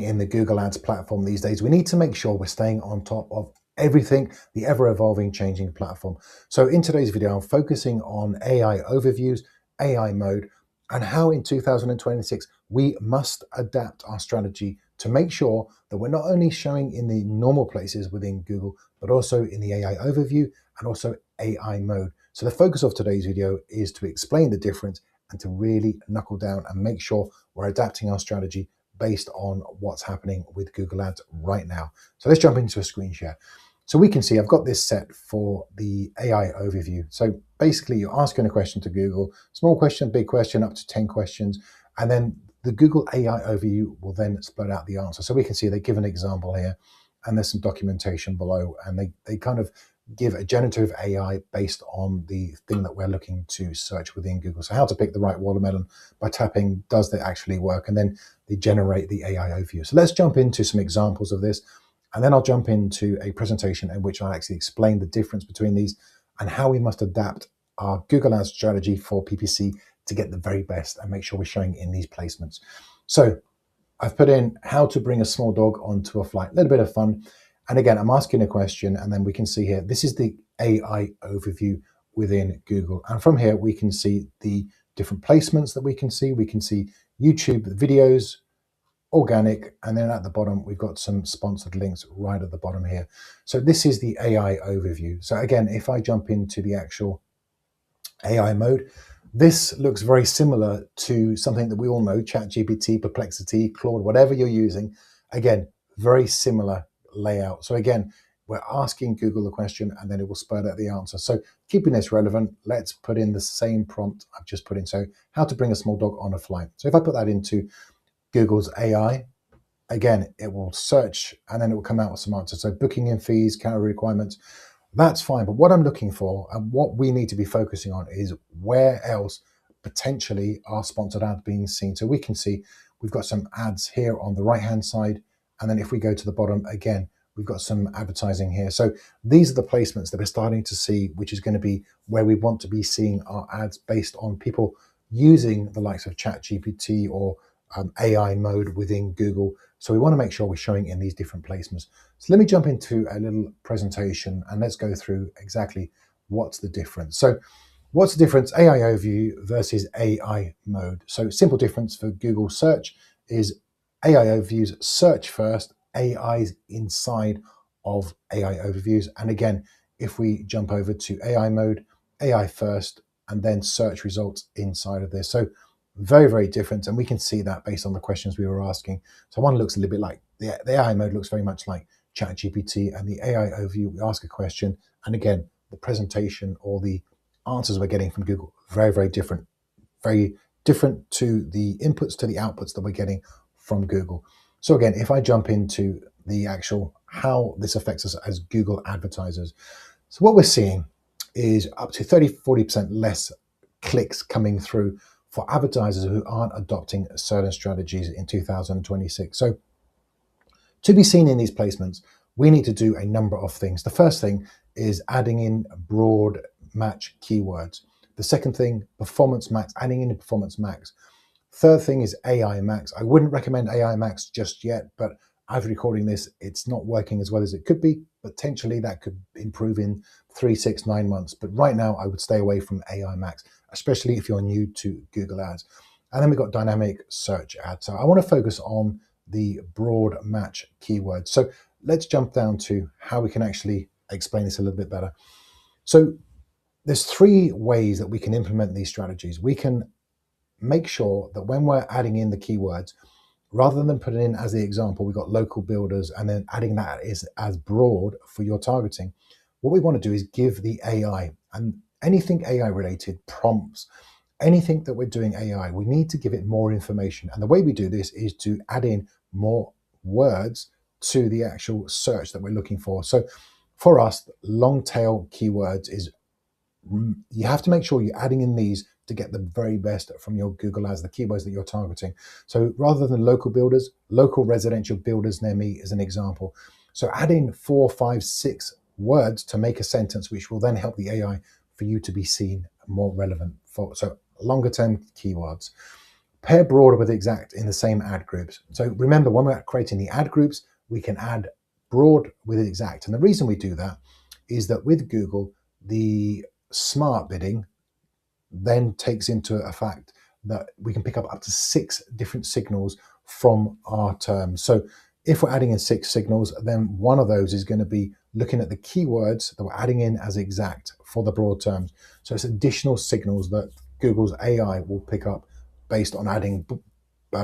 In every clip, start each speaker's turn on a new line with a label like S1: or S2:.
S1: In the Google Ads platform these days, we need to make sure we're staying on top of everything, the ever-evolving, changing platform. So in today's video, I'm focusing on AI overviews, AI mode, and how in 2026 we must adapt our strategy to make sure that we're not only showing in the normal places within Google, but also in the AI overview and also AI mode. So the focus of today's video is to explain the difference and to really knuckle down and make sure we're adapting our strategy based on what's happening with Google Ads right now. So let's jump into a screen share. So we can see I've got this set for the AI overview. So basically you're asking a question to Google, small question, big question, up to 10 questions, and then the Google AI overview will then split out the answer. So we can see they give an example here, and there's some documentation below, and they kind of give a generative AI based on the thing that we're looking to search within Google. So how to pick the right watermelon by tapping, does that actually work? And then they generate the AI overview. So let's jump into some examples of this, and then I'll jump into a presentation in which I'll actually explain the difference between these and how we must adapt our Google Ads strategy for PPC to get the very best and make sure we're showing in these placements. So I've put in how to bring a small dog onto a flight, a little bit of fun. And again, I'm asking a question, and then we can see here, this is the AI overview within Google. And from here, we can see the different placements that we can see. We can see YouTube videos, organic, and then at the bottom, we've got some sponsored links right at the bottom here. So this is the AI overview. So again, if I jump into the actual AI mode, this looks very similar to something that we all know, ChatGPT, Perplexity, Claude, whatever you're using. Again, very similar layout. So again, we're asking Google the question and then it will spurt out the answer. So keeping this relevant, let's put in the same prompt I've just put in. So how to bring a small dog on a flight. So if I put that into Google's AI, again, it will search and then it will come out with some answers. So booking in fees, calorie requirements, that's fine. But what I'm looking for and what we need to be focusing on is where else potentially are sponsored ads being seen. So we can see we've got some ads here on the right-hand side. And then if we go to the bottom again, we've got some advertising here. So these are the placements that we're starting to see, which is going to be where we want to be seeing our ads based on people using the likes of ChatGPT or AI mode within Google. So we want to make sure we're showing in these different placements. So let me jump into a little presentation and let's go through exactly what's the difference. So what's the difference, AI overview versus AI mode? So simple difference for Google search is AI overviews search first, AI's inside of AI overviews. And again, if we jump over to AI mode, AI first, and then search results inside of this. So very, very different. And we can see that based on the questions we were asking. So one looks a little bit like, the AI mode looks very much like ChatGPT, and the AI overview, we ask a question. And again, the presentation or the answers we're getting from Google, very, very different to the inputs to the outputs that we're getting from Google. So again, if I jump into the actual how this affects us as Google advertisers, so what we're seeing is up to 30-40% less clicks coming through for advertisers who aren't adopting certain strategies in 2026. So to be seen in these placements, we need to do a number of things. The first thing is adding in broad match keywords. The second thing, performance max, adding in a performance max. Third thing is AI max. I wouldn't recommend AI max just yet, but as recording this, it's not working as well as it could be. Potentially that could improve in 3, 6, 9 months. But right now I would stay away from AI max, especially if you're new to Google Ads. And then we've got dynamic search ads. So I want to focus on the broad match keywords. So let's jump down to how we can actually explain this a little bit better. So there's 3 ways that we can implement these strategies. We can make sure that when we're adding in the keywords, rather than putting in as the example, we've got local builders and then adding that is as broad for your targeting. What we want to do is give the AI and anything AI related prompts, anything that we're doing AI, we need to give it more information. And the way we do this is to add in more words to the actual search that we're looking for. So for us, long tail keywords is, you have to make sure you're adding in these to get the very best from your Google Ads, the keywords that you're targeting. So rather than local builders, local residential builders near me is an example. So add in 4, 5, 6 words to make a sentence, which will then help the AI for you to be seen more relevant for, so longer term keywords. Pair broad with exact in the same ad groups. So remember, when we're creating the ad groups, we can add broad with exact. And the reason we do that is that with Google, the smart bidding then takes into a fact that we can pick up to 6 different signals from our terms. So if we're adding in 6 signals, then one of those is going to be looking at the keywords that we're adding in as exact for the broad terms. So it's additional signals that Google's AI will pick up based on adding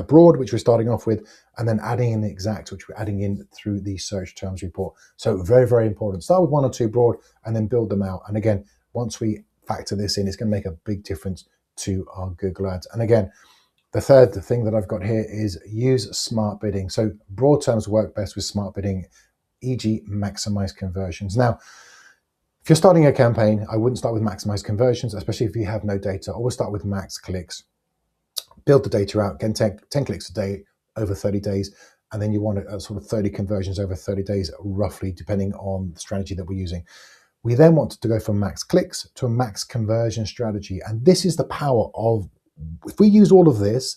S1: broad, which we're starting off with, and then adding in the exact, which we're adding in through the search terms report. So very, very important. Start with 1 or 2 broad and then build them out. And again, once we factor this in, it's going to make a big difference to our Google Ads. And again, the third thing that I've got here is use smart bidding. So broad terms work best with smart bidding, e.g. maximize conversions. Now, if you're starting a campaign, I wouldn't start with maximize conversions, especially if you have no data. Always start with max clicks. Build the data out, get 10 clicks a day over 30 days, and then you want a sort of 30 conversions over 30 days, roughly, depending on the strategy that we're using. We then want to go from max clicks to a max conversion strategy. And this is the power of, if we use all of this,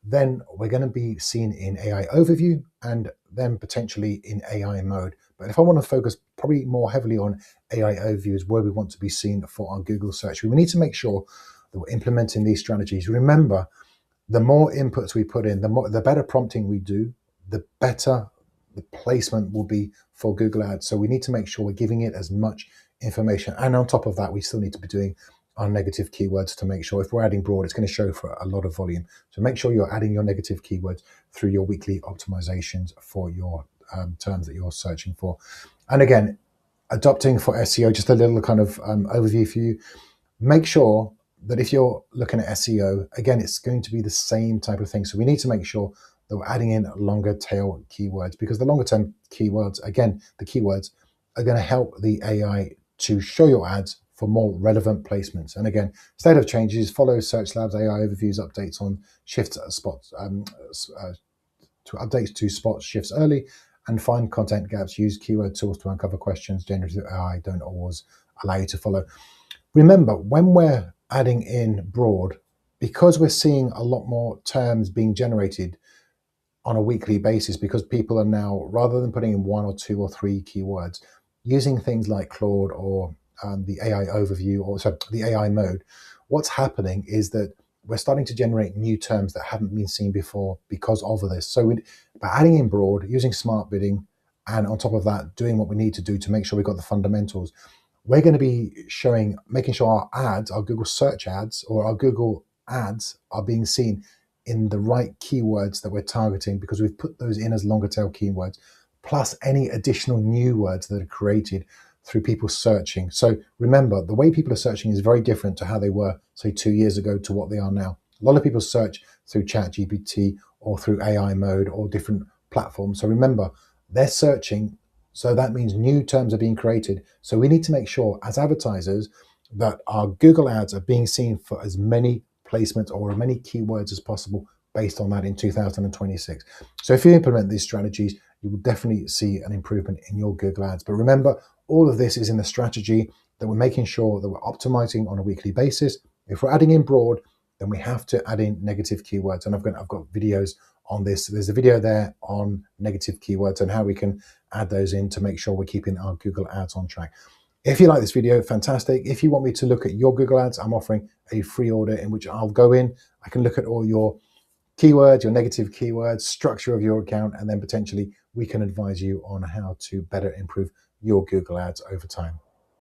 S1: then we're going to be seen in AI overview and then potentially in AI mode. But if I want to focus probably more heavily on AI overview is where we want to be seen for our Google search. We need to make sure that we're implementing these strategies. Remember, the more inputs we put in, the better prompting we do, the better the placement will be for Google Ads. So we need to make sure we're giving it as much information. And on top of that, we still need to be doing our negative keywords to make sure if we're adding broad, it's going to show for a lot of volume. So make sure you're adding your negative keywords through your weekly optimizations for your terms that you're searching for. And again, adopting for SEO, just a little kind of overview for you. Make sure that if you're looking at SEO, again, it's going to be the same type of thing. So we need to make sure that we're adding in longer tail keywords, because the longer term keywords, again, the keywords are going to help the AI to show your ads for more relevant placements. And again, state of changes, follow Search Labs AI overviews, updates on shifts, spots, to updates to spot shifts early, and find content gaps. Use keyword tools to uncover questions. Generative AI don't always allow you to follow. Remember, when we're adding in broad, because we're seeing a lot more terms being generated on a weekly basis, because people are now, rather than putting in 1 or 2 or 3 keywords, using things like Claude or the AI overview, or sorry, the AI mode, what's happening is that we're starting to generate new terms that haven't been seen before because of this. So by adding in broad, using smart bidding, and on top of that, doing what we need to do to make sure we've got the fundamentals, we're going to be making sure our ads, our Google search ads or our Google ads are being seen in the right keywords that we're targeting, because we've put those in as longer tail keywords, plus any additional new words that are created through people searching. So remember, the way people are searching is very different to how they were, say, 2 years ago to what they are now. A lot of people search through ChatGPT or through AI mode or different platforms. So remember, they're searching. So that means new terms are being created. So we need to make sure as advertisers that our Google ads are being seen for as many placements or as many keywords as possible based on that in 2026. So if you implement these strategies, you will definitely see an improvement in your Google ads. But remember, all of this is in the strategy that we're making sure that we're optimizing on a weekly basis. If we're adding in broad, then we have to add in negative keywords. And I've got videos on this. There's a video there on negative keywords and how we can add those in to make sure we're keeping our Google ads on track. If you like this video, fantastic. If you want me to look at your Google ads, I'm offering a free order in which I'll go in. I can look at all your keywords, your negative keywords, structure of your account, and then potentially we can advise you on how to better improve your Google ads over time.